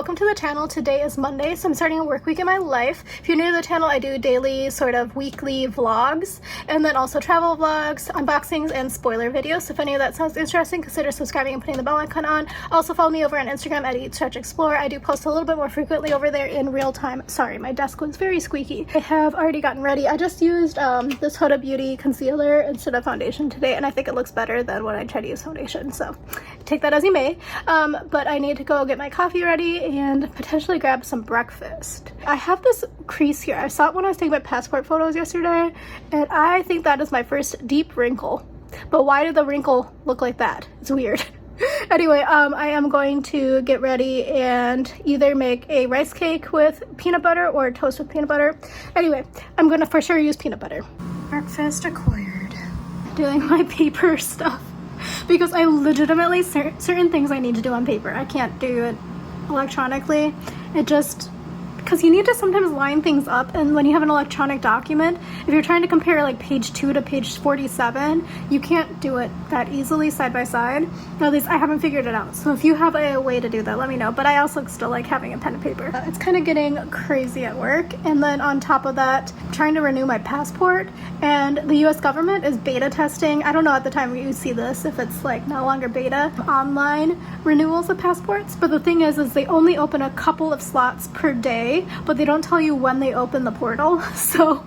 welcome to the channel. Today is Monday, so I'm starting a work week in my life. If you're new to the channel, I do daily sort of weekly vlogs and then also travel vlogs, unboxings, and spoiler videos. So if any of that sounds interesting, consider subscribing and putting the bell icon on. Also follow me over on Instagram at Eat, Stretch, Explore. I do post a little bit more frequently over there in real time. Sorry, my desk was very squeaky. I have already gotten ready. I just used this Huda Beauty concealer instead of foundation today, and I think it looks better than when I try to use foundation, so take that as you may. But I need to go get my coffee ready and potentially grab some breakfast. I have this crease here. I saw it when I was taking my passport photos yesterday, and I think that is my first deep wrinkle. But why did the wrinkle look like that? It's weird. Anyway, I am going to get ready and either make a rice cake with peanut butter or toast with peanut butter. Anyway, I'm gonna for sure use peanut butter. Breakfast acquired. Doing my paper stuff because I legitimately certain things I need to do on paper. I can't do it electronically. It just, because you need to sometimes line things up, and when you have an electronic document, if you're trying to compare like page 2 to page 47, you can't do it that easily side by side. At least I haven't figured it out. So if you have a way to do that, let me know. But I also still like having a pen and paper. It's kind of getting crazy at work, and then on top of that, trying to renew my passport, and the US government is beta testing. I don't know at the time you see this if it's like no longer beta, online renewals of passports. But the thing is they only open a couple of slots per day, but they don't tell you when they open the portal. So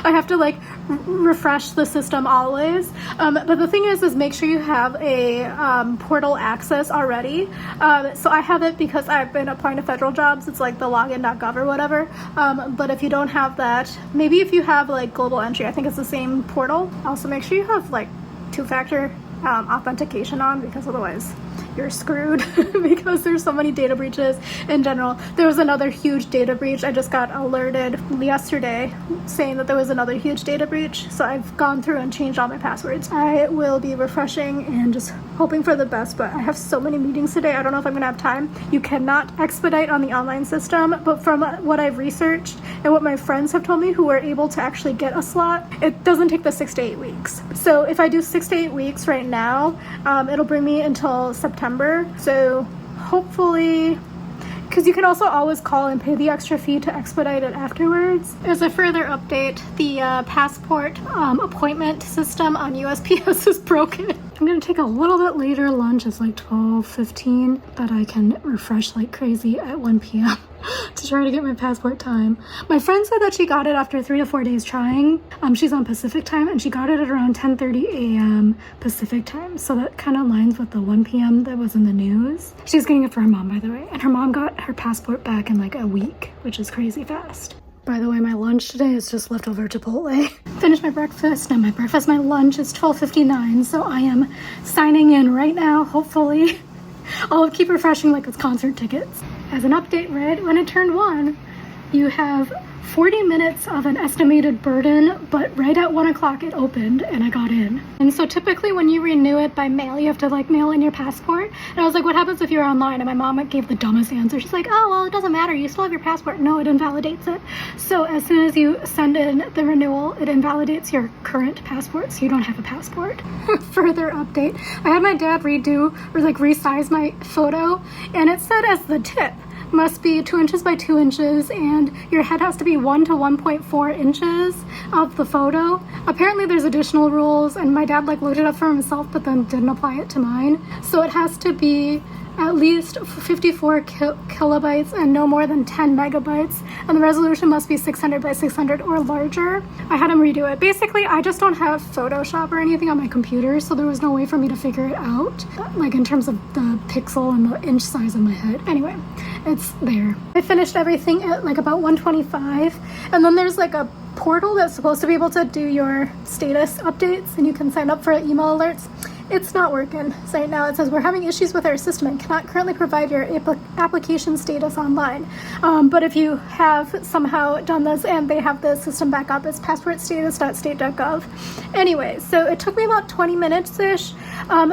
I have to like refresh the system always. But the thing is make sure you have a portal access already. So I have it because I've been applying to federal jobs. It's like the login.gov or whatever. But if you don't have that, maybe if you have like global entry, I think it's the same portal. Also make sure you have like two-factor authentication on, because otherwise you're screwed because there's so many data breaches in general. There was another huge data breach. I just got alerted yesterday saying that there was another huge data breach, so I've gone through and changed all my passwords. I will be refreshing and just hoping for the best, but I have so many meetings today. I don't know if I'm gonna have time. You cannot expedite on the online system, but from what I've researched and what my friends have told me who were able to actually get a slot, it doesn't take the 6 to 8 weeks. So if I do 6 to 8 weeks right now, it'll bring me until September. So hopefully, because you can also always call and pay the extra fee to expedite it afterwards. As a further update, the passport appointment system on USPS is broken. I'm gonna take a little bit later lunch. It's like 12:15, but I can refresh like crazy at 1 p.m. to try to get my passport time. My friend said that she got it after 3 to 4 days trying. She's on Pacific time, and she got it at around 10:30 a.m. Pacific time. So that kind of aligns with the 1 p.m. that was in the news. She's getting it for her mom, by the way. And her mom got her passport back in like a week, which is crazy fast. By the way, my lunch today is just leftover Chipotle. Finished my breakfast. Now my lunch is 12:59, so I am signing in right now, hopefully. I'll keep refreshing like it's concert tickets. As an update, right when it turned 1, you have 40 minutes of an estimated burden, but right at 1 o'clock it opened and I got in. And so typically when you renew it by mail, you have to like mail in your passport. And I was like, what happens if you're online? And my mom gave the dumbest answer. She's like, oh, well, it doesn't matter. You still have your passport. No, it invalidates it. So as soon as you send in the renewal, it invalidates your current passport, so you don't have a passport. Further update, I had my dad redo or like resize my photo, and it said as the tip, must be 2 inches by 2 inches, and your head has to be 1 to 1.4 inches of the photo. Apparently there's additional rules, and my dad like looked it up for himself but then didn't apply it to mine. So it has to be at least 54 kilobytes and no more than 10 megabytes, and the resolution must be 600 by 600 or larger. I had him redo it. Basically, I just don't have Photoshop or anything on my computer, so there was no way for me to figure it out, like in terms of the pixel and the inch size of my head. Anyway, it's there. I finished everything at like about 1:25, and then there's like a portal that's supposed to be able to do your status updates, and you can sign up for email alerts. It's not working. So right now it says we're having issues with our system and cannot currently provide your application status online. But if you have somehow done this and they have the system back up, it's passportstatus.state.gov. Anyway, so it took me about 20 minutes-ish.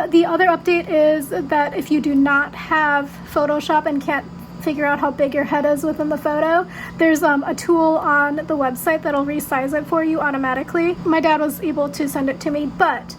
The other update is that if you do not have Photoshop and can't figure out how big your head is within the photo, there's a tool on the website that'll resize it for you automatically. My dad was able to send it to me, but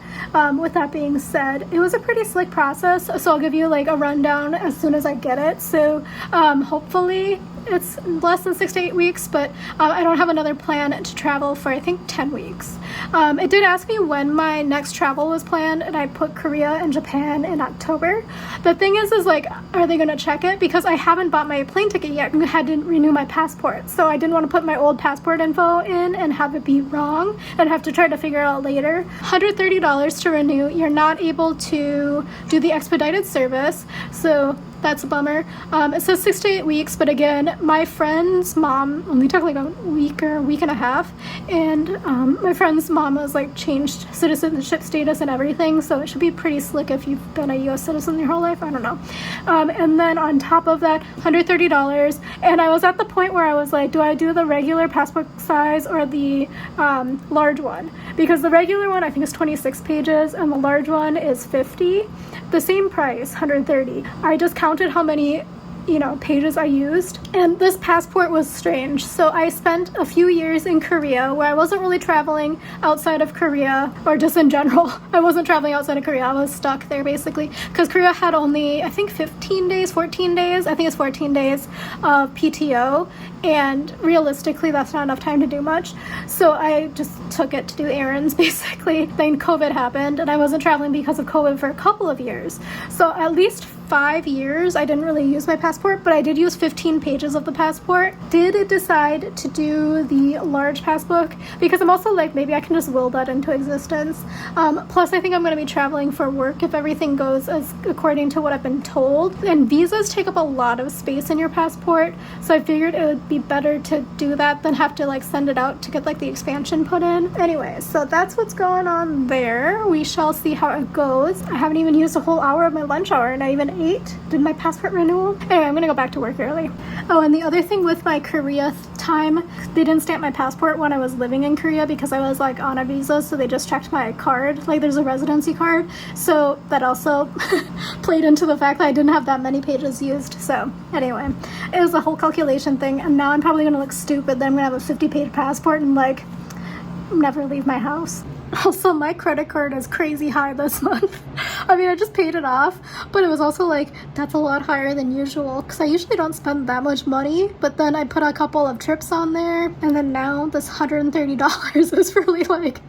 With that being said, it was a pretty slick process, so I'll give you like a rundown as soon as I get it. So hopefully it's less than 6 to 8 weeks, but I don't have another plan to travel for I think 10 weeks. It did ask me when my next travel was planned, and I put Korea and Japan in October. The thing is like, are they going to check it? Because I haven't bought my plane ticket yet and had to renew my passport, so I didn't want to put my old passport info in and have it be wrong and have to try to figure it out later. $130 to renew. You're not able to do the expedited service, so that's a bummer. It says 6 to 8 weeks, but again, my friend's mom only took like a week or a week and a half, and my friend's mom was like changed citizenship status and everything, so it should be pretty slick if you've been a US citizen your whole life. I don't know. And then on top of that, $130, and I was at the point where I was like, do I do the regular passport size or the large one? Because the regular one I think is 26 pages and the large one is 50. The same price, $130. I just counted how many pages I used, and this passport was strange. So I spent a few years in Korea where I wasn't really traveling outside of Korea, or just in general. I wasn't traveling outside of Korea. I was stuck there basically because Korea had only I think 14 days, I think it's 14 days of PTO, and realistically that's not enough time to do much. So I just took it to do errands basically. Then COVID happened and I wasn't traveling because of COVID for a couple of years. So at least 5 years I didn't really use my passport, but I did use 15 pages of the passport. Did decide to do the large passbook because I'm also like, maybe I can just will that into existence. Plus I think I'm going to be traveling for work if everything goes as according to what I've been told, and visas take up a lot of space in your passport, so I figured it would be better to do that than have to like send it out to get like the expansion put in. Anyway, so that's what's going on there. We shall see how it goes. I haven't even used a whole hour of my lunch hour and I even did my passport renewal. Anyway, I'm gonna go back to work early. Oh, and the other thing with my Korea time, they didn't stamp my passport when I was living in Korea because I was like on a visa, so they just checked my card, like there's a residency card, so that also played into the fact that I didn't have that many pages used. So anyway, it was a whole calculation thing, and now I'm probably gonna look stupid. Then I'm gonna have a 50-page passport and like never leave my house. Also, my credit card is crazy high this month. I mean, I just paid it off, but it was also like, that's a lot higher than usual because I usually don't spend that much money, but then I put a couple of trips on there, and then now this $130 is really like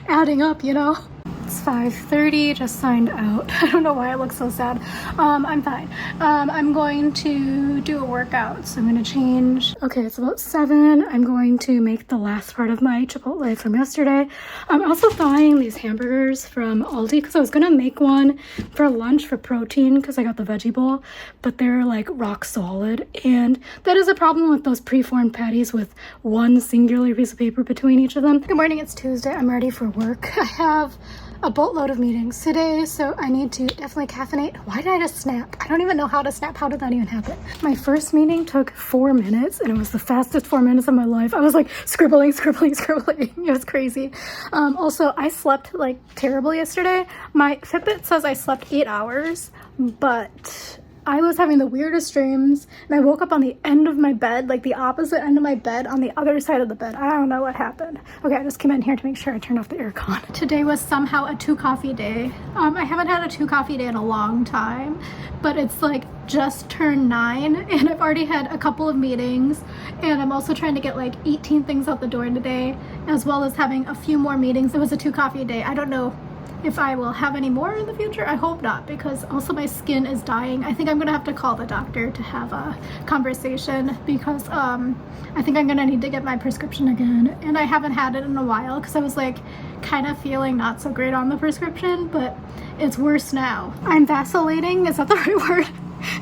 adding up, It's 5:30, just signed out. I don't know why I look so sad. I'm fine. I'm going to do a workout, so I'm going to change. Okay, it's about 7. I'm going to make the last part of my Chipotle from yesterday. I'm also thawing these hamburgers from Aldi because I was going to make one for lunch for protein because I got the veggie bowl, but they're like rock solid, and that is a problem with those preformed patties with one singular piece of paper between each of them. Good morning, it's Tuesday. I'm ready for work. I have a boatload of meetings today, so I need to definitely caffeinate. Why did I just snap? I don't even know how to snap. How did that even happen? My first meeting took 4 minutes, and it was the fastest 4 minutes of my life. I was like scribbling. It was crazy. Also, I slept like terribly yesterday. My Fitbit says I slept 8 hours, but I was having the weirdest dreams, and I woke up on the end of my bed, like the opposite end of my bed on the other side of the bed. I don't know what happened. Okay, I just came in here to make sure I turned off the aircon. Today was somehow a 2 coffee day. I haven't had a 2 coffee day in a long time, but it's like just turned 9, and I've already had a couple of meetings, and I'm also trying to get like 18 things out the door today, as well as having a few more meetings. It was a 2 coffee day. I don't know if I will have any more in the future. I hope not, because also my skin is dying. I think I'm gonna have to call the doctor to have a conversation because I think I'm gonna need to get my prescription again, and I haven't had it in a while because I was like kind of feeling not so great on the prescription, but it's worse now. I'm vacillating, is that the right word?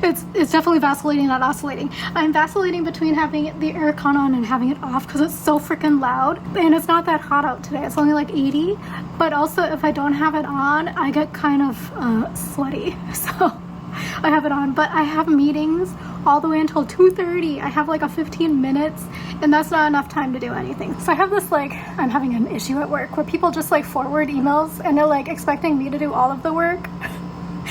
It's definitely vacillating, not oscillating. I'm vacillating between having the aircon on and having it off because it's so freaking loud, and it's not that hot out today. It's only like 80, but also if I don't have it on, I get kind of sweaty, so I have it on. But I have meetings all the way until 2:30. I have like a 15 minutes, and that's not enough time to do anything. So I have this like, I'm having an issue at work where people just like forward emails and they're like expecting me to do all of the work.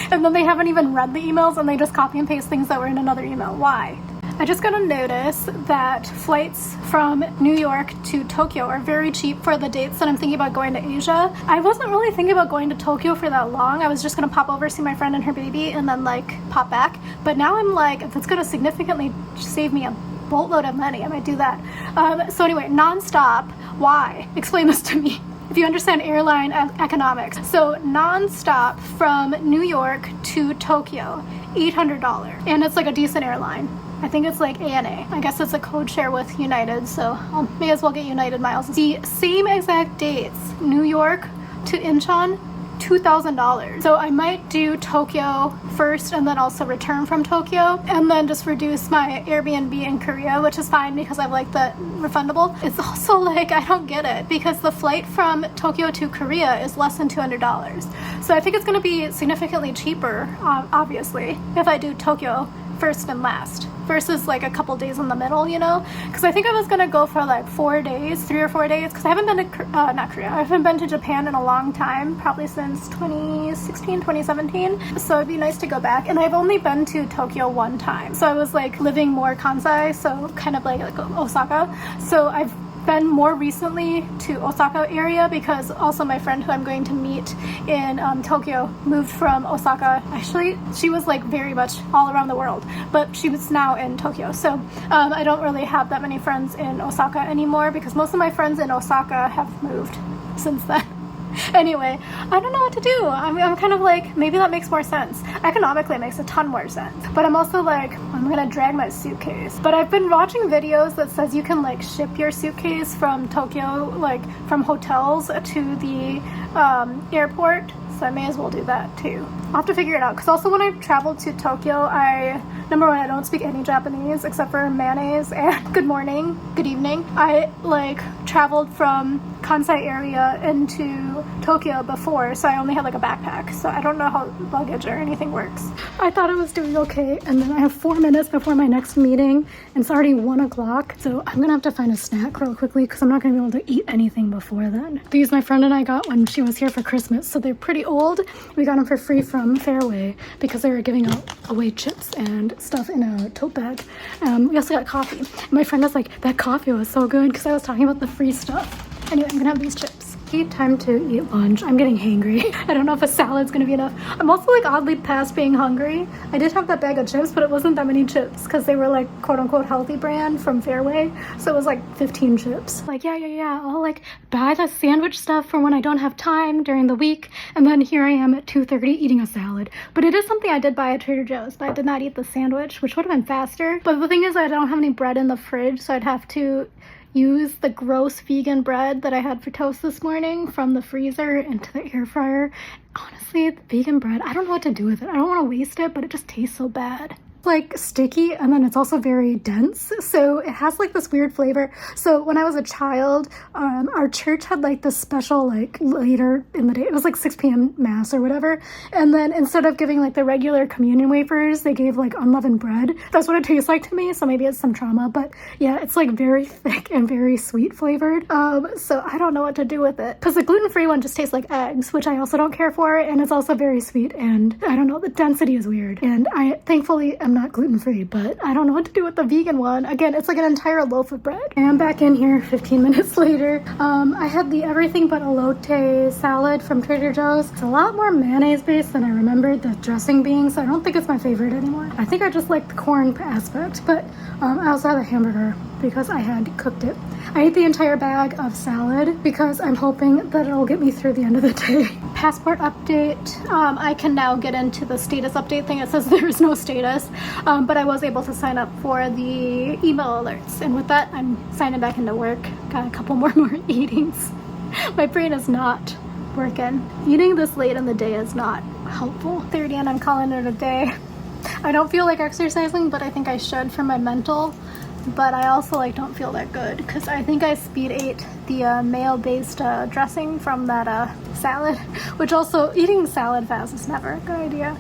And then they haven't even read the emails, and they just copy and paste things that were in another email. Why? I just got a notice that flights from New York to Tokyo are very cheap for the dates that I'm thinking about going to Asia. I wasn't really thinking about going to Tokyo for that long. I was just gonna pop over, see my friend and her baby, and then like pop back. But now I'm like, if it's gonna significantly save me a boatload of money, I might do that. So anyway, non-stop, why? Explain this to me. If you understand airline economics. So non-stop from New York to Tokyo, $800. And it's like a decent airline. I think it's like ANA. I guess it's a code share with United, so I may as well get United miles. The same exact dates, New York to Incheon, $2,000. So I might do Tokyo first and then also return from Tokyo and then just reduce my Airbnb in Korea, which is fine because I like the refundable. It's also like, I don't get it because the flight from Tokyo to Korea is less than $200. So I think it's going to be significantly cheaper, obviously, if I do Tokyo first and last versus like a couple days in the middle, you know, because I think I was gonna go for like 4 days, 3 or 4 days, because I haven't been to not Korea, I haven't been to Japan in a long time, probably since 2016, 2017, so it'd be nice to go back. And I've only been to Tokyo one time, so I was like living more Kansai, so kind of like Osaka, so I've been more recently to Osaka area because also my friend who I'm going to meet in Tokyo moved from Osaka. Actually, she was like very much all around the world, but she was now in Tokyo. So I don't really have that many friends in Osaka anymore because most of my friends in Osaka have moved since then. Anyway, I don't know what to do. I'm kind of like, maybe that makes more sense. Economically, it makes a ton more sense. But I'm also like, I'm gonna drag my suitcase. But I've been watching videos that says you can like ship your suitcase from Tokyo, like from hotels to the airport. So I may as well do that too. I'll have to figure it out. Because also when I traveled to Tokyo, number one, I don't speak any Japanese except for mayonnaise and good morning, good evening. I like traveled from Kansai area into Tokyo before, so I only had like a backpack. So I don't know how luggage or anything works. I thought I was doing okay, and then I have 4 minutes before my next meeting, and it's already 1 o'clock. So I'm gonna have to find a snack real quickly because I'm not gonna be able to eat anything before then. These my friend and I got when she was here for Christmas, so they're pretty old. We got them for free from Fairway because they were giving away chips and stuff in a tote bag. We also got coffee. My friend was like, that coffee was so good because I was talking about the free stuff. Anyway, I'm gonna have these chips. Time to eat lunch. I'm getting hangry. I don't know if a salad's gonna be enough. I'm also like oddly past being hungry. I did have that bag of chips, but it wasn't that many chips because they were like quote unquote healthy brand from Fairway. So it was like 15 chips. Like, yeah. I'll like buy the sandwich stuff for when I don't have time during the week. And then here I am at 2:30 eating a salad. But it is something I did buy at Trader Joe's, but I did not eat the sandwich, which would have been faster. But the thing is, I don't have any bread in the fridge, so I'd have to use the gross vegan bread that I had for toast this morning from the freezer into the air fryer. Honestly, the vegan bread, I don't know what to do with it. I don't want to waste it, but it just tastes so bad. Like sticky, and then it's also very dense, so it has like this weird flavor. So when I was a child, our church had like this special like later in the day, it was like 6 p.m. mass or whatever, and then instead of giving like the regular communion wafers, they gave like unleavened bread. That's what it tastes like to me, so maybe it's some trauma, but yeah, it's like very thick and very sweet flavored. So I don't know what to do with it because the gluten-free one just tastes like eggs, which I also don't care for, and it's also very sweet, and I don't know, the density is weird, and I thankfully am not gluten-free, but I don't know what to do with the vegan one. Again, it's like an entire loaf of bread. And I'm back in here 15 minutes later. I had the everything but elote salad from Trader Joe's. It's a lot more mayonnaise based than I remembered the dressing being, so I don't think it's my favorite anymore. I think I just like the corn aspect, but I also had a hamburger because I had cooked it. I ate the entire bag of salad because I'm hoping that it'll get me through the end of the day. Passport update. I can now get into the status update thing. It says there is no status, but I was able to sign up for the email alerts. And with that, I'm signing back into work. Got a couple more eatings. My brain is not working. Eating this late in the day is not helpful. 30 and I'm calling it a day. I don't feel like exercising, but I think I should for my mental. But I also like don't feel that good because I think I speed ate the mayo-based dressing from that salad, which also eating salad fast is never a good idea.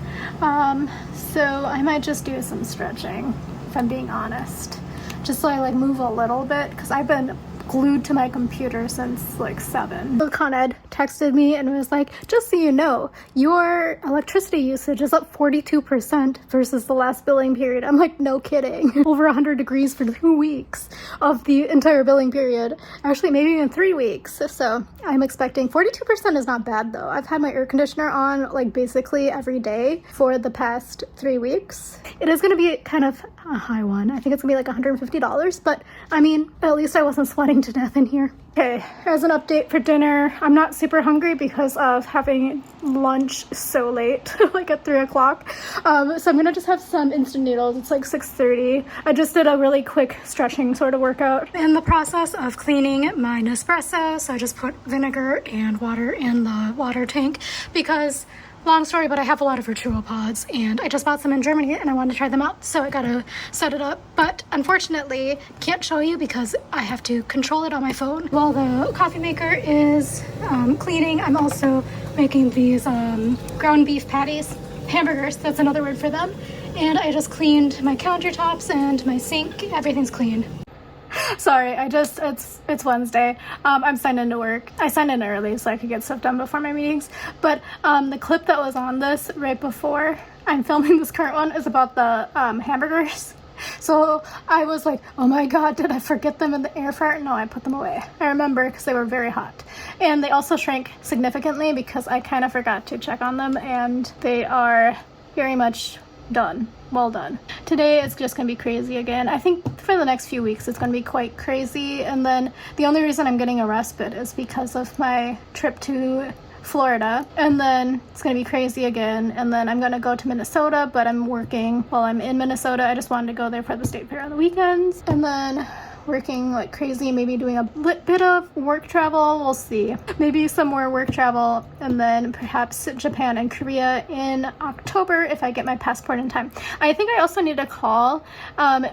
So I might just do some stretching if I'm being honest, just so I like move a little bit because I've been glued to my computer since like 7. Con Ed texted me and was like, just so you know, your electricity usage is up 42% versus the last billing period. I'm like, no kidding. Over 100 degrees for 2 weeks of the entire billing period. Actually, maybe even 3 weeks. So I'm expecting 42% is not bad though. I've had my air conditioner on like basically every day for the past 3 weeks. It is going to be kind of a high one. I think it's gonna be like $150, but I mean, at least I wasn't sweating to death in here. Okay, as an update for dinner, I'm not super hungry because of having lunch so late, like at 3 o'clock. So I'm gonna just have some instant noodles. It's like 6:30. I just did a really quick stretching sort of workout. In the process of cleaning my Nespresso, so I just put vinegar and water in the water tank because, long story, but I have a lot of retrieval pods and I just bought some in Germany and I wanted to try them out, so I gotta set it up. But unfortunately, can't show you because I have to control it on my phone. While the coffee maker is cleaning, I'm also making these ground beef patties, hamburgers, that's another word for them. And I just cleaned my countertops and my sink. Everything's clean. Sorry, it's Wednesday. I'm signed into work. I signed in early so I could get stuff done before my meetings. But the clip that was on this right before I'm filming this current one is about the hamburgers. So I was like, oh my god, did I forget them in the air fryer? No, I put them away. I remember because they were very hot. And they also shrank significantly because I kind of forgot to check on them, and they are very much done. Well done. Today it's just gonna be crazy again. I think for the next few weeks it's gonna be quite crazy, and then the only reason I'm getting a respite is because of my trip to Florida, and then it's gonna be crazy again, and then I'm gonna go to Minnesota, but I'm working while I'm in Minnesota. I just wanted to go there for the state fair on the weekends, and then working like crazy, maybe doing a bit of work travel. We'll see. Maybe some more work travel, and then perhaps Japan and Korea in October if I get my passport in time. I think I also need to call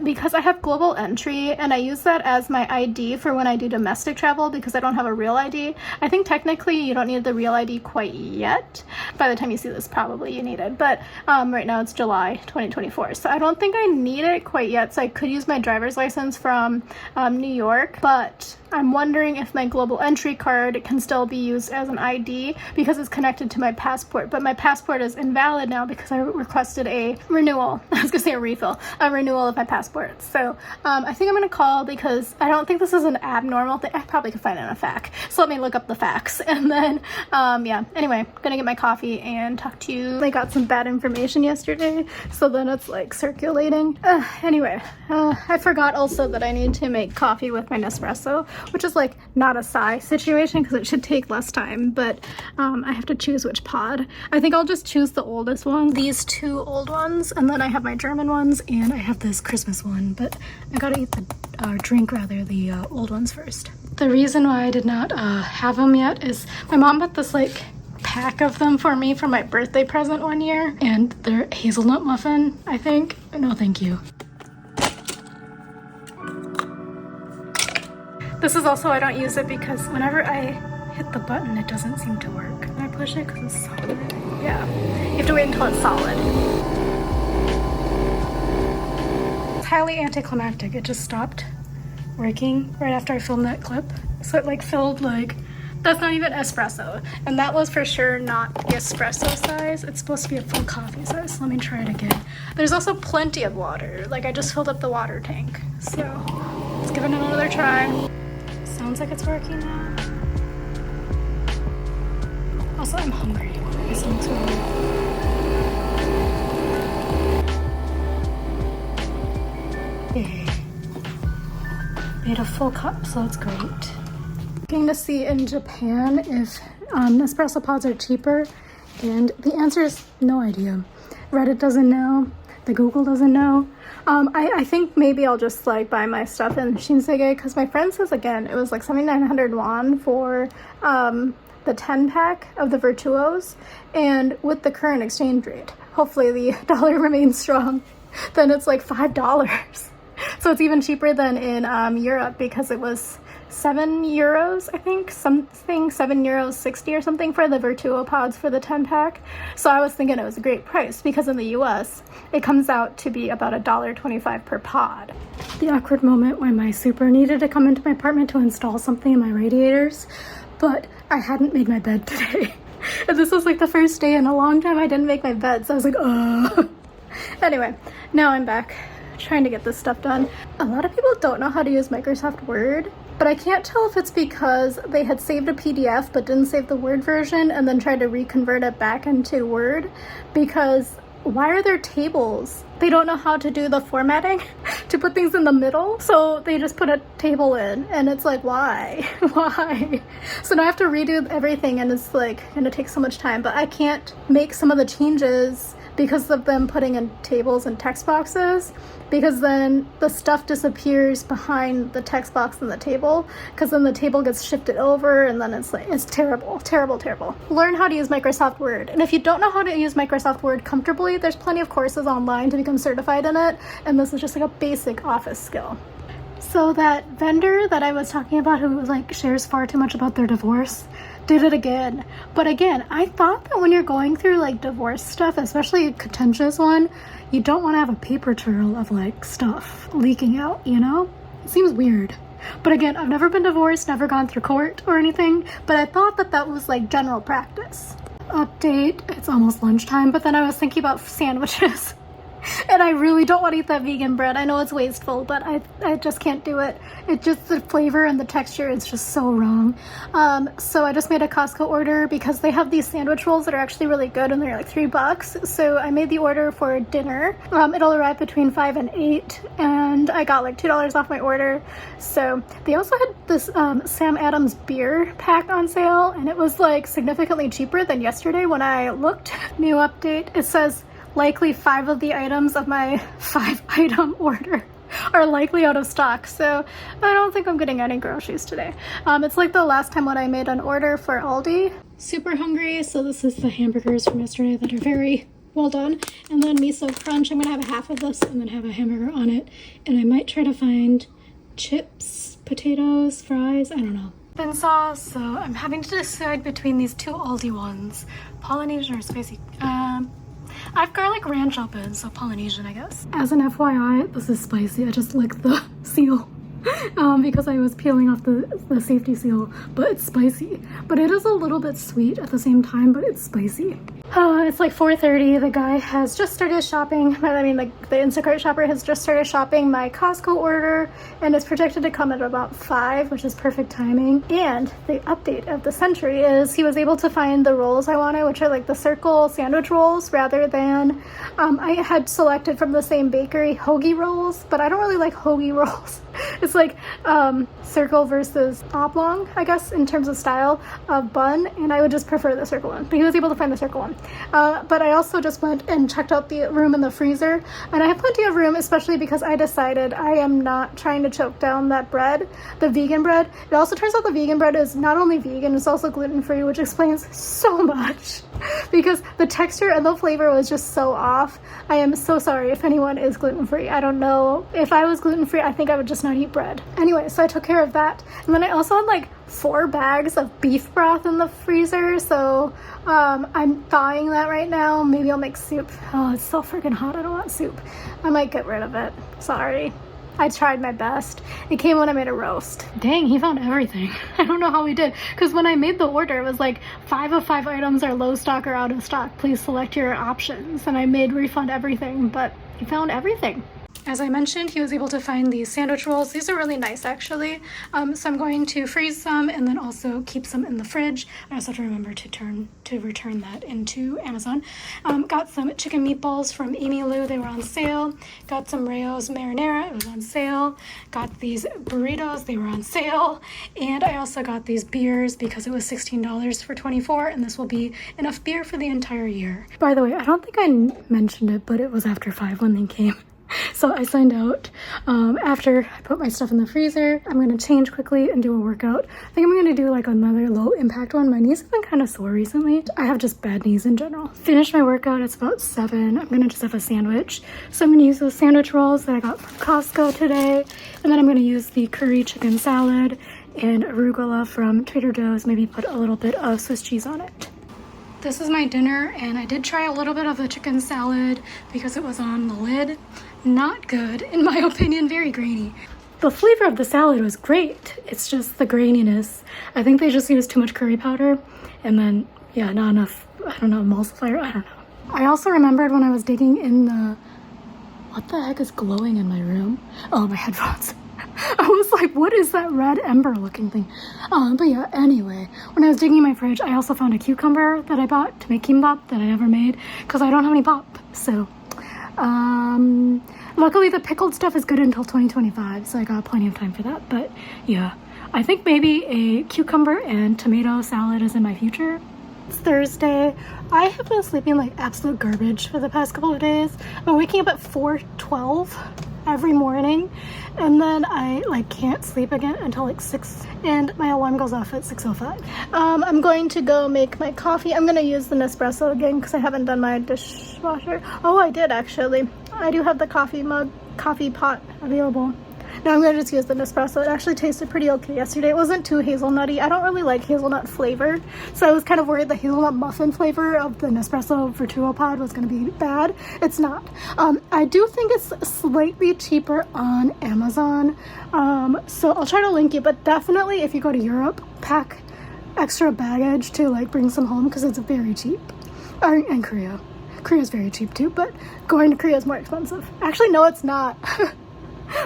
because I have global entry and I use that as my ID for when I do domestic travel because I don't have a real ID. I think technically you don't need the real ID quite yet. By the time you see this, probably you need it, but right now it's July 2024, so I don't think I need it quite yet. So I could use my driver's license from New York, but I'm wondering if my global entry card can still be used as an ID because it's connected to my passport, but my passport is invalid now because I requested a renewal. I was gonna say a refill, a renewal of my passport. So I think I'm gonna call because I don't think this is an abnormal thing. I probably could find it in a fact, so let me look up the facts, and then yeah, anyway, gonna get my coffee and talk to you. I got some bad information yesterday, so then it's like circulating. Anyway, I forgot also that I need to make coffee with my Nespresso, which is like not a sigh situation because it should take less time, but I have to choose which pod. I think I'll just choose the oldest one, these 2 old ones, and then I have my German ones, and I have this Christmas one, but I gotta eat the drink rather the old ones first. The reason why I did not have them yet is my mom bought this like pack of them for me for my birthday present one year, and they're hazelnut muffin, I think. No thank you. This is also, I don't use it because whenever I hit the button, it doesn't seem to work. Can I push it because it's solid? Yeah. You have to wait until it's solid. It's highly anticlimactic. It just stopped working right after I filmed that clip. So it like filled like, that's not even espresso. And that was for sure not the espresso size. It's supposed to be a full coffee size. Let me try it again. There's also plenty of water. Like I just filled up the water tank. So let's give it another try. Sounds like it's working now. Also, I'm hungry. My stomach's really... Yay. Made a full cup, so that's great. Looking to see in Japan if Nespresso pods are cheaper, and the answer is no idea. Reddit doesn't know. The Google doesn't know. I think maybe I'll just like buy my stuff in Shinsegae because my friend says again it was like 7,900 won for the 10 pack of the Virtuos, and with the current exchange rate, hopefully the dollar remains strong, then it's like $5. So it's even cheaper than in Europe because it was €7, I think, something, €7.60 or something for the Virtuo pods for the 10 pack. So I was thinking it was a great price because in the US it comes out to be about $1.25 per pod. The awkward moment when my super needed to come into my apartment to install something in my radiators, but I hadn't made my bed today. And this was like the first day in a long time I didn't make my bed, so I was like, oh. Anyway, now I'm back trying to get this stuff done. A lot of people don't know how to use Microsoft Word, but I can't tell if it's because they had saved a PDF but didn't save the Word version and then tried to reconvert it back into Word, because why are there tables? They don't know how to do the formatting to put things in the middle, so they just put a table in, and it's like, why? Why? So now I have to redo everything, and it's like gonna take so much time, but I can't make some of the changes because of them putting in tables and text boxes, because then the stuff disappears behind the text box and the table, because then the table gets shifted over, and then it's like, it's terrible, terrible, terrible. Learn how to use Microsoft Word. And if you don't know how to use Microsoft Word comfortably, there's plenty of courses online to become certified in it, and this is just like a basic office skill. So that vendor that I was talking about who like shares far too much about their divorce did it again. But again, I thought that when you're going through like divorce stuff, especially a contentious one, you don't want to have a paper trail of like stuff leaking out, you know? It seems weird. But again, I've never been divorced, never gone through court or anything, but I thought that that was like general practice. Update, it's almost lunchtime, but then I was thinking about sandwiches. And I really don't want to eat that vegan bread. I know it's wasteful, but I just can't do it. It just, the flavor and the texture is just so wrong. So I just made a Costco order because they have these sandwich rolls that are actually really good, and they're like $3. So I made the order for dinner. It'll arrive between 5 and 8, and I got like $2 off my order. So they also had this Sam Adams beer pack on sale, and it was like significantly cheaper than yesterday when I looked. New update, it says likely 5 of the items of my 5-item order are likely out of stock, so I don't think I'm getting any groceries today. It's like the last time when I made an order for Aldi. Super hungry, so this is the hamburgers from yesterday that are very well done. And then miso crunch, I'm gonna have a half of this and then have a hamburger on it. And I might try to find chips, potatoes, fries, I don't know. Been sauce, so I'm having to decide between these two Aldi ones. Polynesian or spicy. I have garlic ranch open, so Polynesian, I guess. As an FYI, this is spicy. I just licked the seal because I was peeling off the safety seal, but it's spicy. But it is a little bit sweet at the same time, but it's spicy. It's like 4:30. The guy has just started shopping. I mean, like the Instacart shopper has just started shopping my Costco order, and it's projected to come at about 5, which is perfect timing. And the update of the century is he was able to find the rolls I wanted, which are like the circle sandwich rolls, rather than I had selected from the same bakery hoagie rolls, but I don't really like hoagie rolls. It's like circle versus oblong, I guess, in terms of style of bun, and I would just prefer the circle one. But he was able to find the circle one. But I also just went and checked out the room in the freezer, and I have plenty of room, especially because I decided I am not trying to choke down that bread, the vegan bread. It also turns out the vegan bread is not only vegan, it's also gluten-free, which explains so much because the texture and the flavor was just so off. I am so sorry if anyone is gluten-free. I don't know. If I was gluten-free, I think I would just not eat bread. Anyway, so I took care of that. And then I also had like 4 bags of beef broth in the freezer, so I'm thawing that right now. Maybe I'll make soup. Oh, it's so freaking hot. I don't want soup. I might get rid of it. Sorry. I tried my best. It came when I made a roast. Dang, he found everything. I don't know how he did, because when I made the order, it was like 5 of 5 items are low stock or out of stock. Please select your options. And I made refund everything, but he found everything. As I mentioned, he was able to find these sandwich rolls. These are really nice, actually. So I'm going to freeze some and then also keep some in the fridge. I also have to remember to return that into Amazon. Got some chicken meatballs from Amy Lou. They were on sale. Got some Rayo's marinara. It was on sale. Got these burritos. They were on sale. And I also got these beers because it was $16 for 24, and this will be enough beer for the entire year. By the way, I don't think I mentioned it, but it was after 5 when they came. So I signed out after I put my stuff in the freezer. I'm going to change quickly and do a workout. I think I'm going to do like another low impact one. My knees have been kind of sore recently. I have just bad knees in general. Finished my workout. It's about 7. I'm going to just have a sandwich. So I'm going to use those sandwich rolls that I got from Costco today. And then I'm going to use the curry chicken salad and arugula from Trader Joe's. Maybe put a little bit of Swiss cheese on it. This is my dinner, and I did try a little bit of the chicken salad because it was on the lid. Not good, in my opinion, very grainy. the flavor of the salad was great. It's just the graininess. I think they just used too much curry powder, and then, yeah, not enough, I don't know, emulsifier, I don't know. I also remembered when I was digging in the, what the heck is glowing in my room? Oh, my headphones. I was like, what is that red ember looking thing? But yeah, anyway, when I was digging in my fridge, I also found a cucumber that I bought to make kimbap that I never made because I don't have any pop. So, luckily the pickled stuff is good until 2025, so I got plenty of time for that. But yeah, I think maybe a cucumber and tomato salad is in my future. It's Thursday. I have been sleeping like absolute garbage for the past couple of days. I'm waking up at 4:12 every morning, and then I like can't sleep again until like 6, and my alarm goes off at 6:05. I'm going to go make my coffee. I'm gonna use the Nespresso again because I haven't done my dishwasher. Oh, I did actually. I do have the coffee pot available. No, I'm gonna just use the Nespresso. It actually tasted pretty okay yesterday. It wasn't too hazelnutty. I don't really like hazelnut flavor, so I was kind of worried the hazelnut muffin flavor of the Nespresso Virtuo Pod was gonna be bad. It's not. I do think it's slightly cheaper on Amazon, so I'll try to link you, but definitely if you go to Europe, pack extra baggage to like bring some home because it's very cheap. And Korea. Korea's very cheap too, but going to Korea is more expensive. Actually, no, it's not.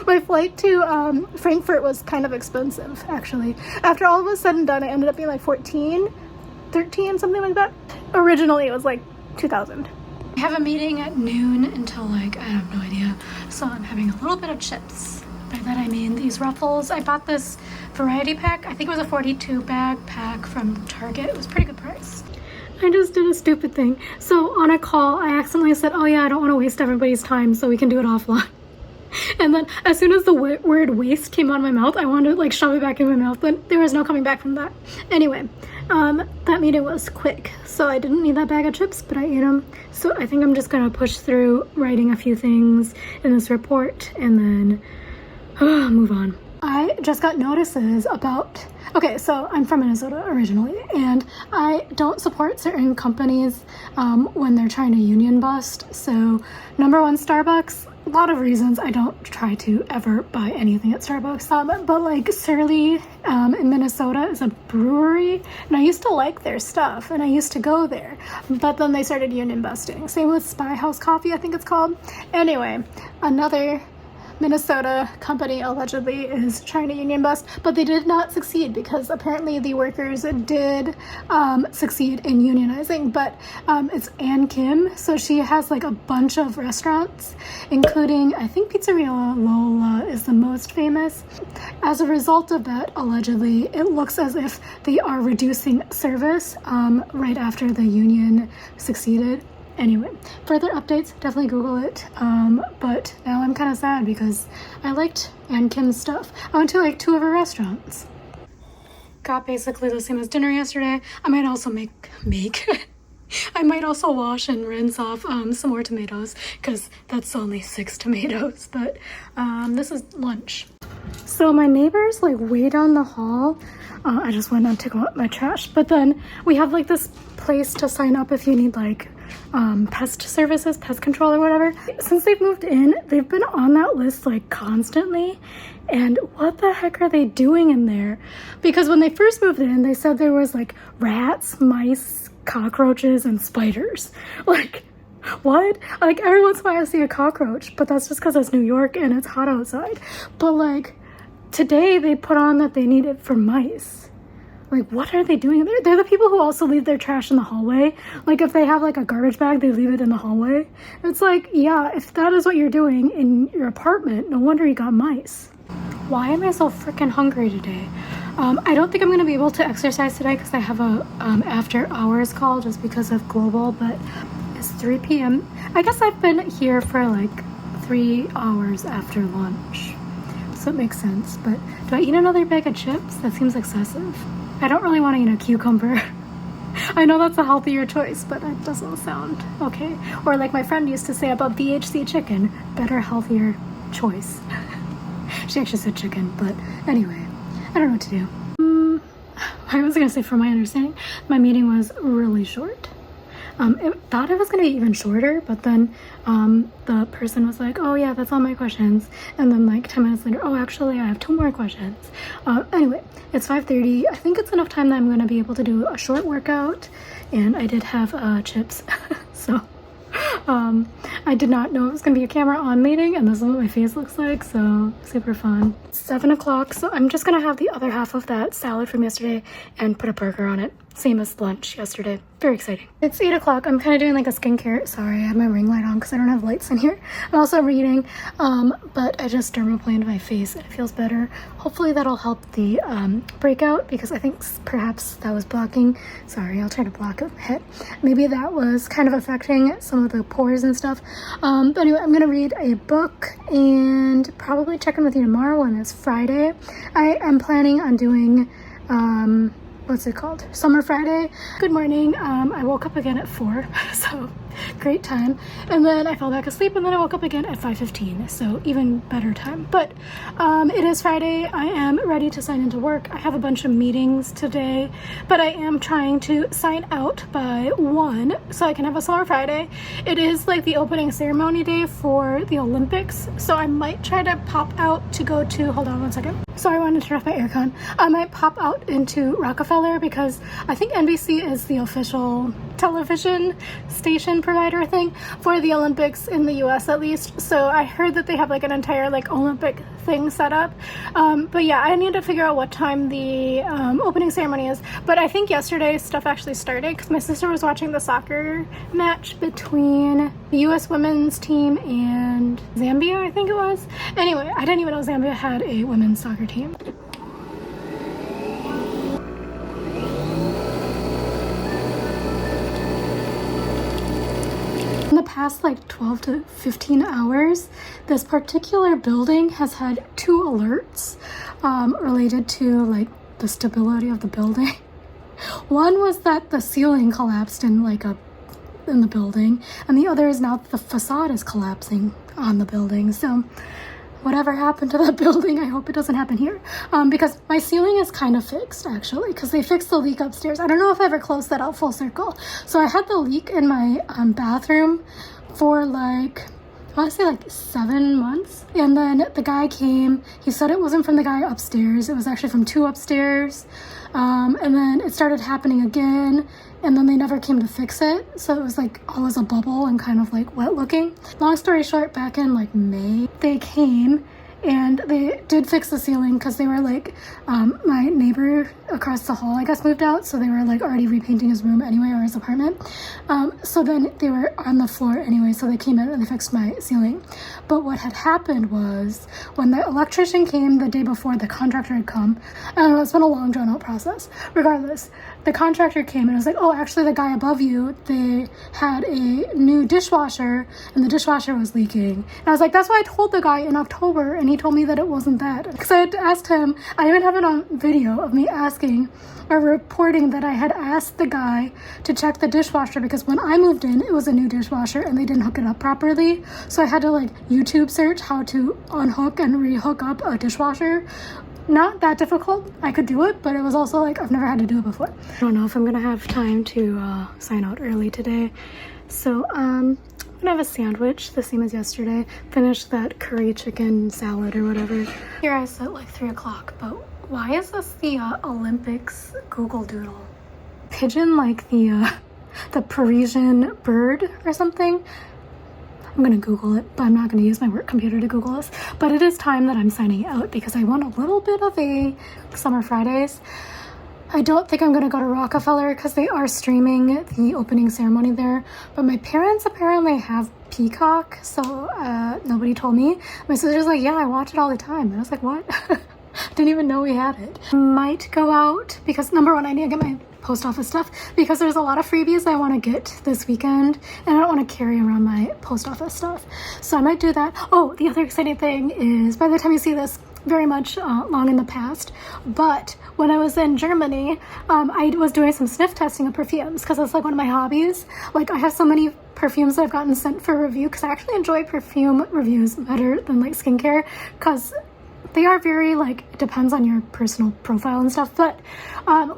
My flight to Frankfurt was kind of expensive, actually. After all was said and done, it ended up being like 13, something like that. Originally, it was like 2,000. I have a meeting at noon until like, I have no idea. So I'm having a little bit of chips. By that I mean these Ruffles. I bought this variety pack. I think it was a 42 bag pack from Target. It was a pretty good price. I just did a stupid thing. So on a call, I accidentally said, oh yeah, I don't want to waste everybody's time, so we can do it offline. And then as soon as the word waste came out of my mouth, I wanted to like shove it back in my mouth, but there was no coming back from that. Anyway, that meeting was quick, so I didn't need that bag of chips, but I ate them. So I think I'm just gonna push through writing a few things in this report and then move on. I just got notices about, okay, so I'm from Minnesota originally, and I don't support certain companies when they're trying to union bust. So number one, Starbucks. A lot of reasons I don't try to ever buy anything at Starbucks, but like Surly in Minnesota is a brewery, and I used to like their stuff, and I used to go there, but then they started union busting. Same with Spy House Coffee, I think it's called. Anyway, another Minnesota company allegedly is trying to union bust, but they did not succeed because apparently the workers did succeed in unionizing. But it's Ann Kim, so she has like a bunch of restaurants, including I think Pizzeria Lola is the most famous. As a result of that, allegedly, it looks as if they are reducing service right after the union succeeded. Anyway, further updates, definitely Google it. But now I'm kind of sad because I liked Ann Kim's stuff. I went to like 2 of her restaurants. Got basically the same as dinner yesterday. I might also I might also wash and rinse off some more tomatoes because that's only 6 tomatoes. But this is lunch. So my neighbors like way down the hall. I just went and took out my trash. But then we have like this place to sign up if you need like pest services, pest control or whatever. Since they've moved in, they've been on that list like constantly. And what the heck are they doing in there? Because when they first moved in, they said there was like rats, mice, cockroaches, and spiders. Like, what? Like every once in a while I see a cockroach, but that's just because it's New York and it's hot outside. But like today they put on that they need it for mice. Like, what are they doing in there? They're the people who also leave their trash in the hallway. Like, if they have, like, a garbage bag, they leave it in the hallway. It's like, yeah, if that is what you're doing in your apartment, no wonder you got mice. Why am I so freaking hungry today? I don't think I'm going to be able to exercise today because I have a after hours call just because of Global, but it's 3 p.m. I guess I've been here for, like, 3 hours after lunch. So it makes sense. But do I eat another bag of chips? That seems excessive. I don't really want to eat a cucumber. I know that's a healthier choice, but it doesn't sound okay. Or like my friend used to say about VHC chicken, better, healthier choice. She actually said chicken, but anyway, I don't know what to do. I was going to say, from my understanding, my meeting was really short. It thought it was going to be even shorter, but then the person was like, oh yeah, that's all my questions. And then like 10 minutes later, oh, actually I have 2 more questions. Anyway, it's 5:30. I think it's enough time that I'm going to be able to do a short workout. And I did have chips. So I did not know it was going to be a camera on meeting, and this is what my face looks like, so super fun. It's 7 o'clock, so I'm just going to have the other half of that salad from yesterday and put a burger on it. Same as lunch yesterday. Very exciting. It's 8 o'clock. I'm kind of doing like a skincare. Sorry, I have my ring light on because I don't have lights in here. I'm also reading, but I just dermaplaned my face and it feels better. Hopefully that'll help the breakout, because I think perhaps that was blocking. Sorry, I'll try to block it. Maybe that was kind of affecting some of the pores and stuff. But anyway, I'm going to read a book and probably check in with you tomorrow when it's Friday. I am planning on doing what's it called? Summer Friday. Good morning. I woke up again at 4, so great time. And then I fell back asleep, and then I woke up again at 5:15, so even better time. But it is Friday. I am ready to sign into work. I have a bunch of meetings today, but I am trying to sign out by 1 so I can have a Summer Friday. It is like the opening ceremony day for the Olympics, so I might try to pop out to go to, hold on one second. Sorry, I wanted to turn off my aircon. I might pop out into Rockefeller because I think NBC is the official television station provider thing for the Olympics in the US at least. So I heard that they have like an entire like Olympic thing set up. But yeah, I need to figure out what time the opening ceremony is. But I think yesterday stuff actually started because my sister was watching the soccer match between the US women's team and Zambia, I think it was. Anyway, I didn't even know Zambia had a women's soccer team. In the past like 12 to 15 hours, this particular building has had 2 alerts related to like the stability of the building. One was that the ceiling collapsed in the building, and the other is now that the facade is collapsing on the building. So whatever happened to that building, I hope it doesn't happen here. Because my ceiling is kind of fixed, actually, because they fixed the leak upstairs. I don't know if I ever closed that out full circle. So I had the leak in my bathroom for like, I want to say like 7 months. And then the guy came, he said it wasn't from the guy upstairs. It was actually from 2 upstairs. And then it started happening again. And then they never came to fix it. So it was like always a bubble and kind of like wet looking. Long story short, back in like May, they came and they did fix the ceiling because they were like, my neighbor across the hall, I guess, moved out. So they were like already repainting his room anyway, or his apartment. So then they were on the floor anyway. So they came in and they fixed my ceiling. But what had happened was when the electrician came the day before, the contractor had come. And it's been a long drawn out process. Regardless, the contractor came and it was like, oh, actually the guy above you, they had a new dishwasher and the dishwasher was leaking. And I was like, that's why I told the guy in October, and he told me that it wasn't that. Because I had asked him, I even have it on video of me asking or reporting that I had asked the guy to check the dishwasher because when I moved in, it was a new dishwasher and they didn't hook it up properly. So I had to like YouTube search how to unhook and rehook up a dishwasher. Not that difficult. I could do it, but it was also like I've never had to do it before. I don't know if I'm gonna have time to sign out early today. So I'm gonna have a sandwich, the same as yesterday. Finish that curry chicken salad or whatever. Here I sit like 3 o'clock, but why is this the Olympics Google Doodle? Pigeon like the Parisian bird or something? I'm gonna Google it, but I'm not gonna use my work computer to Google this. But it is time that I'm signing out because I want a little bit of a Summer Fridays. I don't think I'm gonna go to Rockefeller because they are streaming the opening ceremony there. But my parents apparently have Peacock, so nobody told me. My sister's like, yeah, I watch it all the time. And I was like, what? Didn't even know we had it. I might go out because number one, I need to get my post office stuff because there's a lot of freebies I want to get this weekend and I don't want to carry around my post office stuff. So I might do that. Oh, the other exciting thing is by the time you see this, very much long in the past, but when I was in Germany, I was doing some sniff testing of perfumes because it's like one of my hobbies. Like I have so many perfumes that I've gotten sent for review because I actually enjoy perfume reviews better than like skincare because They are very, like, it depends on your personal profile and stuff, but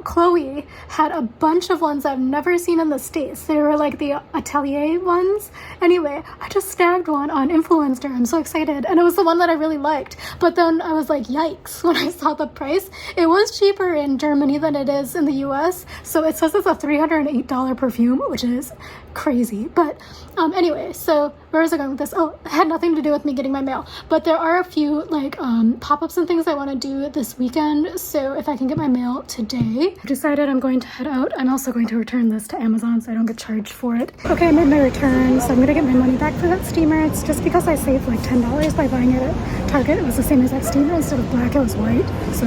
Chloe had a bunch of ones I've never seen in the States. They were like the atelier ones. Anyway, I just snagged one on Influencer. I'm so excited. And it was the one that I really liked. But then I was like, yikes, when I saw the price. It was cheaper in Germany than it is in the US. So it says it's a $308 perfume, which is crazy. But anyway, so where was I going with this? Oh, it had nothing to do with me getting my mail. But there are a few like pop-ups and things I want to do this weekend. So if I can get my mail today, I've decided I'm going to head out. I'm also going to return this to Amazon so I don't get charged for it. Okay, I made my return, so I'm gonna get my money back for that steamer. It's just because I saved like $10 by buying it at Target. It was the same exact steamer. Instead of black, it was white. So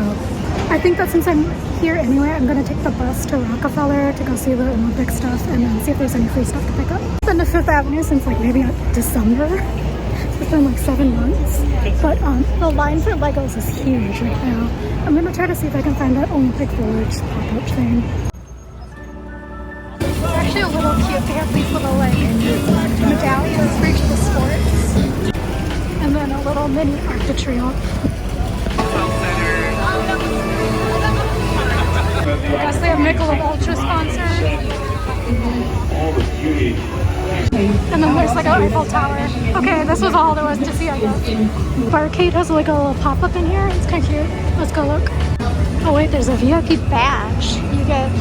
I think that since I'm here anyway, I'm gonna take the bus to Rockefeller to go see the Olympic stuff and then see if there's any free stuff to pick up. I've been to Fifth Avenue since like maybe December. It's been like 7 months. But the line for Legos is huge right now. I'm gonna try to see if I can find that Olympic Village pop-up thing. It's actually a little cute. They have these little like medallions for each of the sports. And then a little mini Arc de Triomphe. I guess they have Michelob Ultra sponsored. And then there's like an Eiffel Tower. Okay, this was all there was to see, I guess. Barcade has like a little pop-up in here. It's kind of cute. Let's go look. Oh wait, there's a VIP badge. You get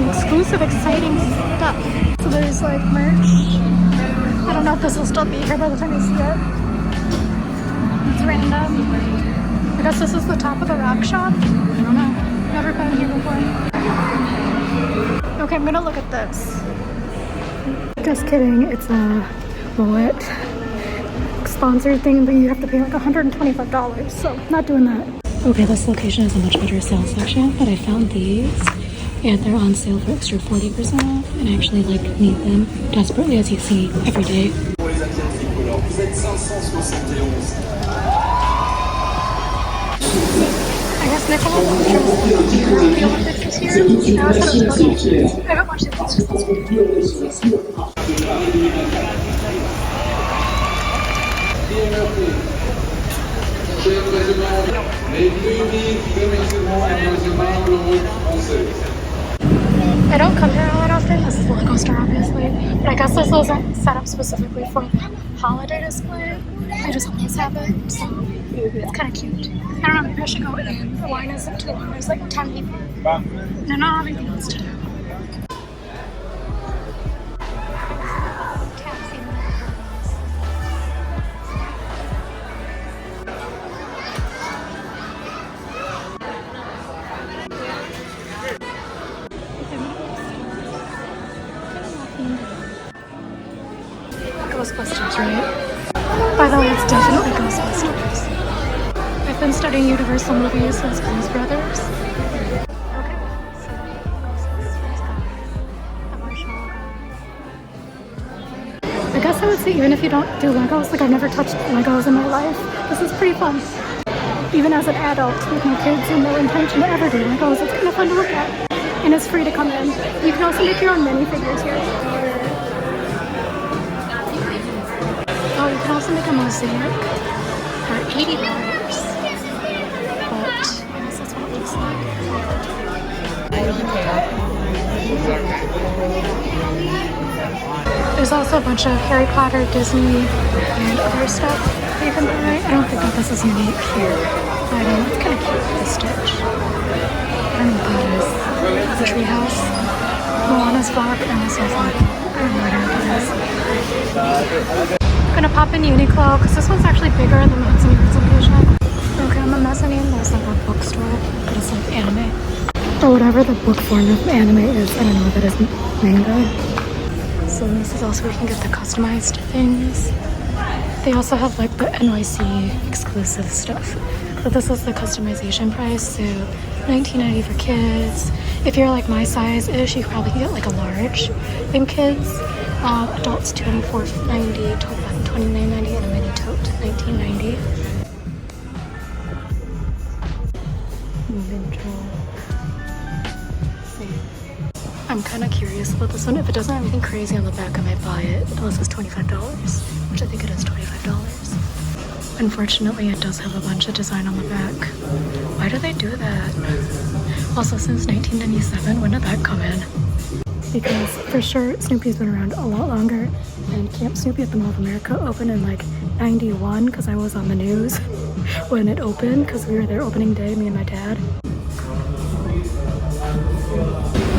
exclusive, exciting stuff. So there's like merch. I don't know if this will still be here by the time you see it. It's random. I guess this is the top of the rock shop. I don't know. Never been here before. Okay, I'm gonna look at this. Just kidding, it's a wallet sponsored thing, but you have to pay like $125, so not doing that. Okay, this location has a much better sales section, but I found these and they're on sale for extra 40% off, and I actually like need them desperately, as you see every day. I guess Nicola Ultra the Olympics this year. Now I haven't watched it. I don't come here all that often. This is the Lego store, obviously. But I guess this wasn't set up specifically for the holiday display. I just always have it, so it's kind of cute. I don't know, maybe I should go in. The line isn't too long. There's like 10 people. They're not having anything else to do. Ghostbusters, right? By the way, it's definitely Ghostbusters. I've been studying Universal movies since Blues Brothers. Okay, so Ghostbusters guy, the marshmallow guy. I guess I would say even if you don't do Legos, like I've never touched Legos in my life, this is pretty fun. Even as an adult with my kids and no intention to ever do Legos, it's kind of fun to look at. And it's free to come in. You can also make your own minifigures here. Oh, you can also make a mosaic for $80. But I guess that's what it looks like. There's also a bunch of Harry Potter, Disney, and other stuff that you can buy. I don't think that this is unique here. But it's kind of cute, the Stitch. I don't know what that is. The treehouse. Moana's vlog, and this one's like, I don't know what that is. I'm gonna pop in Uniqlo because this one's actually bigger than the Hudson Yards location. Okay, on the mezzanine there's like a bookstore, but it's like anime. Or whatever the book form of anime is. I don't know what that is, manga. So this is also where you can get the customized things. They also have like the NYC exclusive stuff. But this is the customization price, so $19.90 for kids. If you're like my size-ish, you probably get like a large in kids. Adults $24.90, $29.90, and a mini tote $19.90. I'm kind of curious about this one. If it doesn't have anything crazy on the back, I might buy it. Unless it's $25, which I think it is $25. Unfortunately, it does have a bunch of design on the back. Why do they do that? Also, since 1997, when did that come in? Because for sure, Snoopy's been around a lot longer, and Camp Snoopy at the Mall of America opened in like 91, because I was on the news when it opened, because we were there opening day, me and my dad.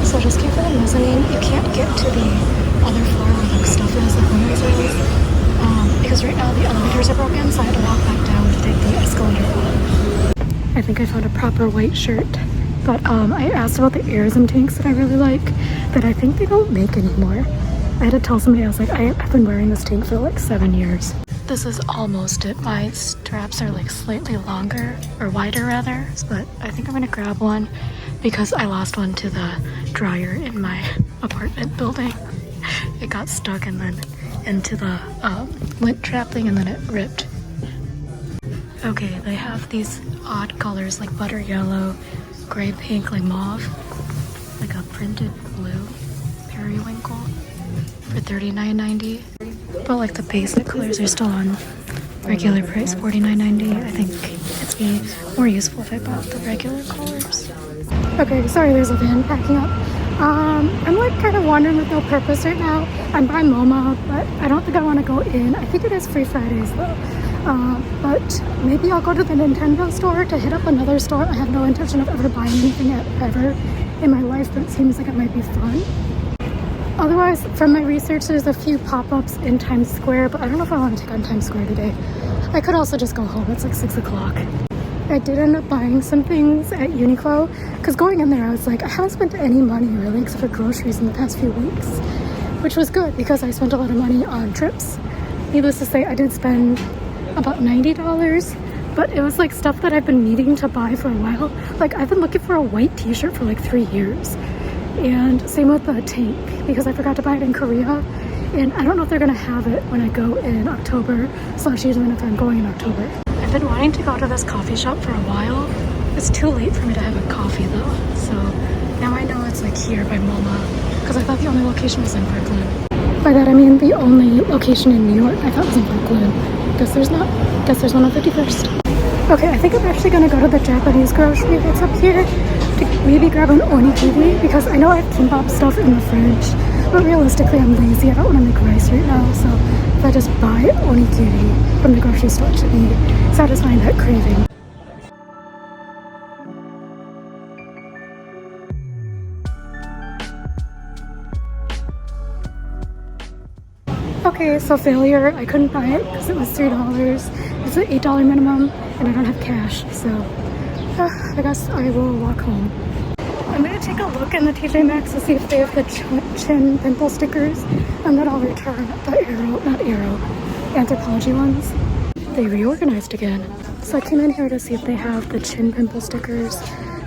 So just came from the mezzanine. You can't get to the other floor where the stuff is, the windows are, because right now the elevators are broken, so I had to walk back down to take the escalator up. I think I found a proper white shirt. But I asked about the Airism tanks that I really like, that I think they don't make anymore. I had to tell somebody, I was like, I've been wearing this tank for like 7 years. This is almost it. My straps are like slightly longer, or wider rather, but I think I'm gonna grab one because I lost one to the dryer in my apartment building. It got stuck and then into the lint trap thing, and then it ripped. Okay, they have these odd colors like butter yellow, gray pink, like mauve, like a printed blue periwinkle for $39.90. But like the basic colors are still on regular price, $49.90. I think it'd be more useful if I bought the regular colors. Okay, sorry, there's a van backing up. I'm like kind of wandering with no purpose right now. I'm by MoMA, but I don't think I want to go in. I think it is free Fridays though. But maybe I'll go to the Nintendo store to hit up another store. I have no intention of ever buying anything ever in my life, but it seems like it might be fun. Otherwise, from my research, there's a few pop-ups in Times Square, but I don't know if I want to take on Times Square today. I could also just go home. It's like 6 o'clock. I did end up buying some things at Uniqlo, because going in there, I was like, I haven't spent any money really, except for groceries in the past few weeks, which was good because I spent a lot of money on trips. Needless to say, I did spend about $90, but it was like stuff that I've been needing to buy for a while. Like I've been looking for a white t-shirt for like 3 years, and same with the tank, because I forgot to buy it in Korea, and I don't know if they're gonna have it when I go in October, / even if I'm going in October. I've been wanting to go to this coffee shop for a while. It's too late for me to have a coffee though, so now I know it's like here by MoMA, because I thought the only location was in Brooklyn. By that I mean the only location in New York I thought was in Brooklyn. Guess there's not. Guess there's one on 51st. Okay, I think I'm actually gonna go to the Japanese grocery that's up here to maybe grab an onigiri, because I know I have kimbap stuff in the fridge, but realistically I'm lazy. I don't want to make rice right now, so if I just buy onigiri from the grocery store, it should be satisfying that craving. Okay, so failure. I couldn't buy it because it was $3. It's an $8 minimum, and I don't have cash, so I guess I will walk home. I'm gonna take a look in the TJ Maxx to see if they have the chin pimple stickers, and then I'll return the Anthropologie ones. They reorganized again, so I came in here to see if they have the chin pimple stickers,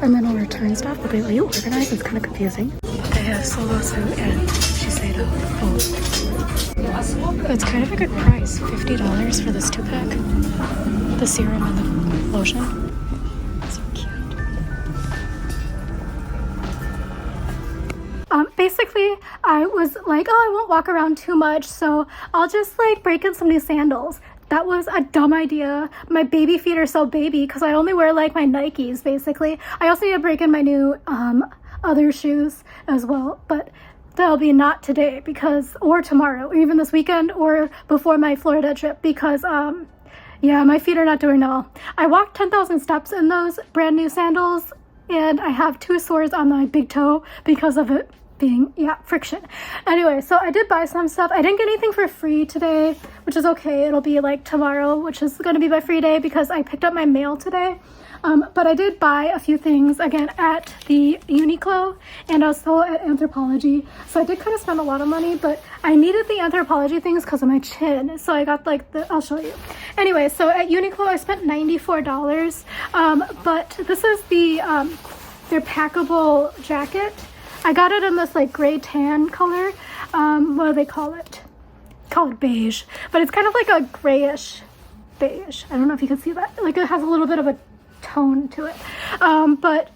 and then I'll return stuff, but they reorganized. It's kind of confusing. They have Solosu and Shiseido both. It's kind of a good price, $50 for this 2-pack. The serum and the lotion. So cute. Basically, I was like, oh, I won't walk around too much, so I'll just like break in some new sandals. That was a dumb idea. My baby feet are so baby because I only wear like my Nikes, basically. I also need to break in my new other shoes as well, but that'll be not today or tomorrow, or even this weekend, or before my Florida trip, because yeah, my feet are not doing well. I walked 10,000 steps in those brand new sandals, and I have 2 sores on my big toe because of it being, friction. Anyway, so I did buy some stuff. I didn't get anything for free today, which is okay. It'll be like tomorrow, which is going to be my free day because I picked up my mail today. But I did buy a few things again at the Uniqlo and also at Anthropologie. So I did kind of spend a lot of money, but I needed the Anthropologie things because of my chin. So I got like I'll show you. Anyway, so at Uniqlo I spent $94. But this is their packable jacket. I got it in this like gray tan color. What do they call it? Call it beige, but it's kind of like a grayish beige. I don't know if you can see that. Like it has a little bit of a tone to it. But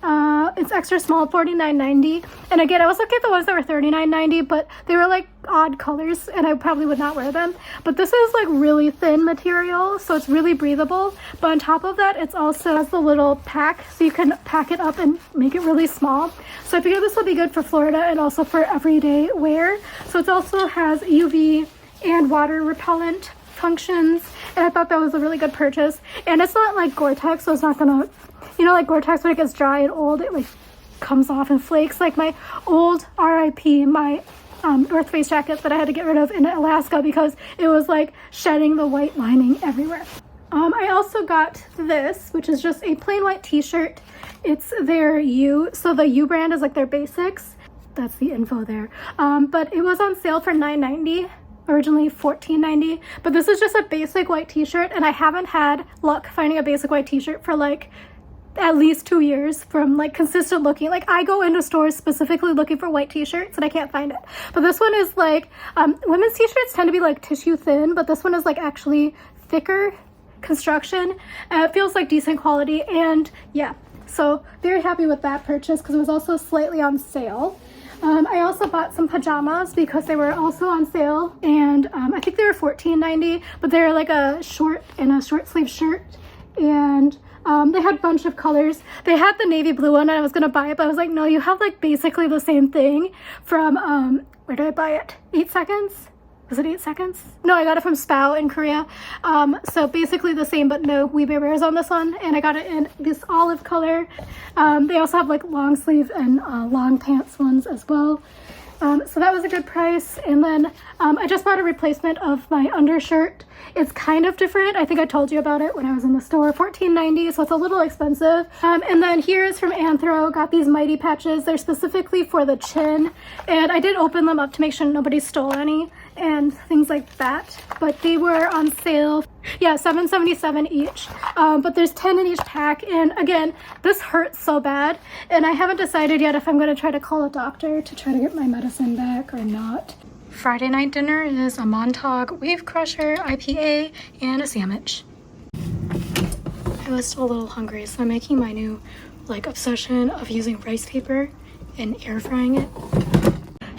it's extra small, $49.90. And again, I was looking at the ones that were $39.90, but they were like odd colors and I probably would not wear them. But this is like really thin material, so it's really breathable. But on top of that, it's also has the little pack, so you can pack it up and make it really small. So I figured this would be good for Florida and also for everyday wear. So it also has UV and water repellent functions, and I thought that was a really good purchase. And it's not like Gore-Tex, so it's not gonna, you know, like Gore-Tex when it gets dry and old, it like comes off and flakes. Like my old RIP, my North Face jacket that I had to get rid of in Alaska because it was like shedding the white lining everywhere. I also got this, which is just a plain white t-shirt. It's their U, so the U brand is like their basics. That's the info there. But it was on sale for $9.90. Originally $14.90, but this is just a basic white t-shirt, and I haven't had luck finding a basic white t-shirt for like at least 2 years from like consistent looking. Like I go into stores specifically looking for white t-shirts and I can't find it. But this one is like, women's t-shirts tend to be like tissue thin, but this one is like actually thicker construction. It feels like decent quality, and yeah, so very happy with that purchase because it was also slightly on sale. I also bought some pajamas because they were also on sale, and I think they were $14.90, but they're like a short and a short sleeve shirt, and they had a bunch of colors. They had the navy blue one and I was gonna buy it, but I was like, no, you have like basically the same thing from where did I buy it? 8 Seconds? Was it 8 Seconds? No, I got it from Spao in Korea. So basically the same, but no Weebier bears on this one, and I got it in this olive color. They also have like long sleeve and long pants ones as well. So that was a good price. And then I just bought a replacement of my undershirt. It's kind of different. I think I told you about it when I was in the store. $14.90, so it's a little expensive. And then here's from Anthro. Got these Mighty patches. They're specifically for the chin, and I did open them up to make sure nobody stole any and things like that, but they were on sale. Yeah, $7.77 each, but there's 10 in each pack. And again, this hurts so bad, and I haven't decided yet if I'm going to try to call a doctor to try to get my medicine back or not. Friday night dinner is a Montauk Wave Crusher IPA and a sandwich. I was still a little hungry, so I'm making my new like obsession of using rice paper and air frying it.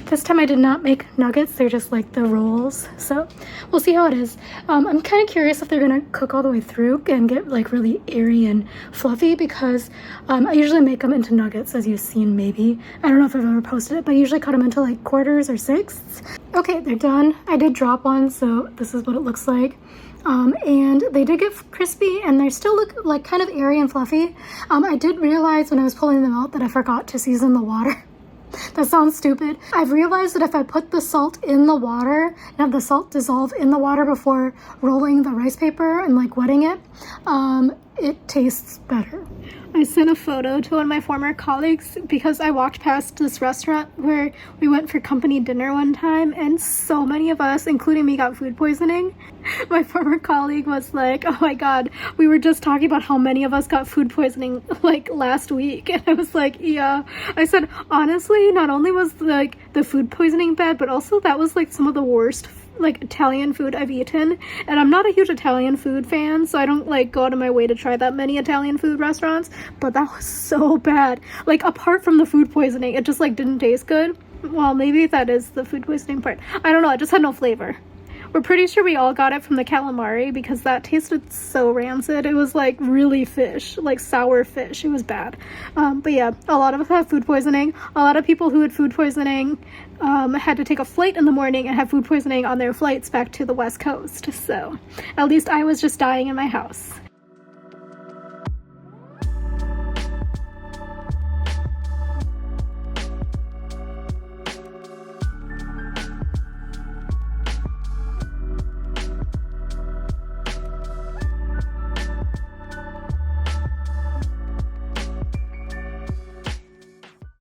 This time I did not make nuggets, they're just like the rolls, so we'll see how it is. I'm kind of curious if they're gonna cook all the way through and get like really airy and fluffy, because I usually make them into nuggets, as you've seen maybe. I don't know if I've ever posted it, but I usually cut them into like quarters or sixths. Okay, they're done. I did drop one, so this is what it looks like. And they did get crispy, and they still look like kind of airy and fluffy. I did realize when I was pulling them out that I forgot to season the water. That sounds stupid. I've realized that if I put the salt in the water and have the salt dissolve in the water before rolling the rice paper and like wetting it, it tastes better. I sent a photo to one of my former colleagues because I walked past this restaurant where we went for company dinner one time, and so many of us, including me, got food poisoning. My former colleague was like, oh my god, we were just talking about how many of us got food poisoning like last week. And I was like, yeah. I said, honestly, not only was like the food poisoning bad, but also that was like some of the worst like Italian food I've eaten, and I'm not a huge Italian food fan, so I don't like go out of my way to try that many Italian food restaurants, but that was so bad. Like apart from the food poisoning, it just like didn't taste good. Well, maybe that is the food poisoning part. I don't know, it just had no flavor. We're pretty sure we all got it from the calamari because that tasted so rancid. It was like really fish, like sour fish. It was bad. But yeah, a lot of us had food poisoning. A lot of people who had food poisoning had to take a flight in the morning and have food poisoning on their flights back to the West Coast. So at least I was just dying in my house.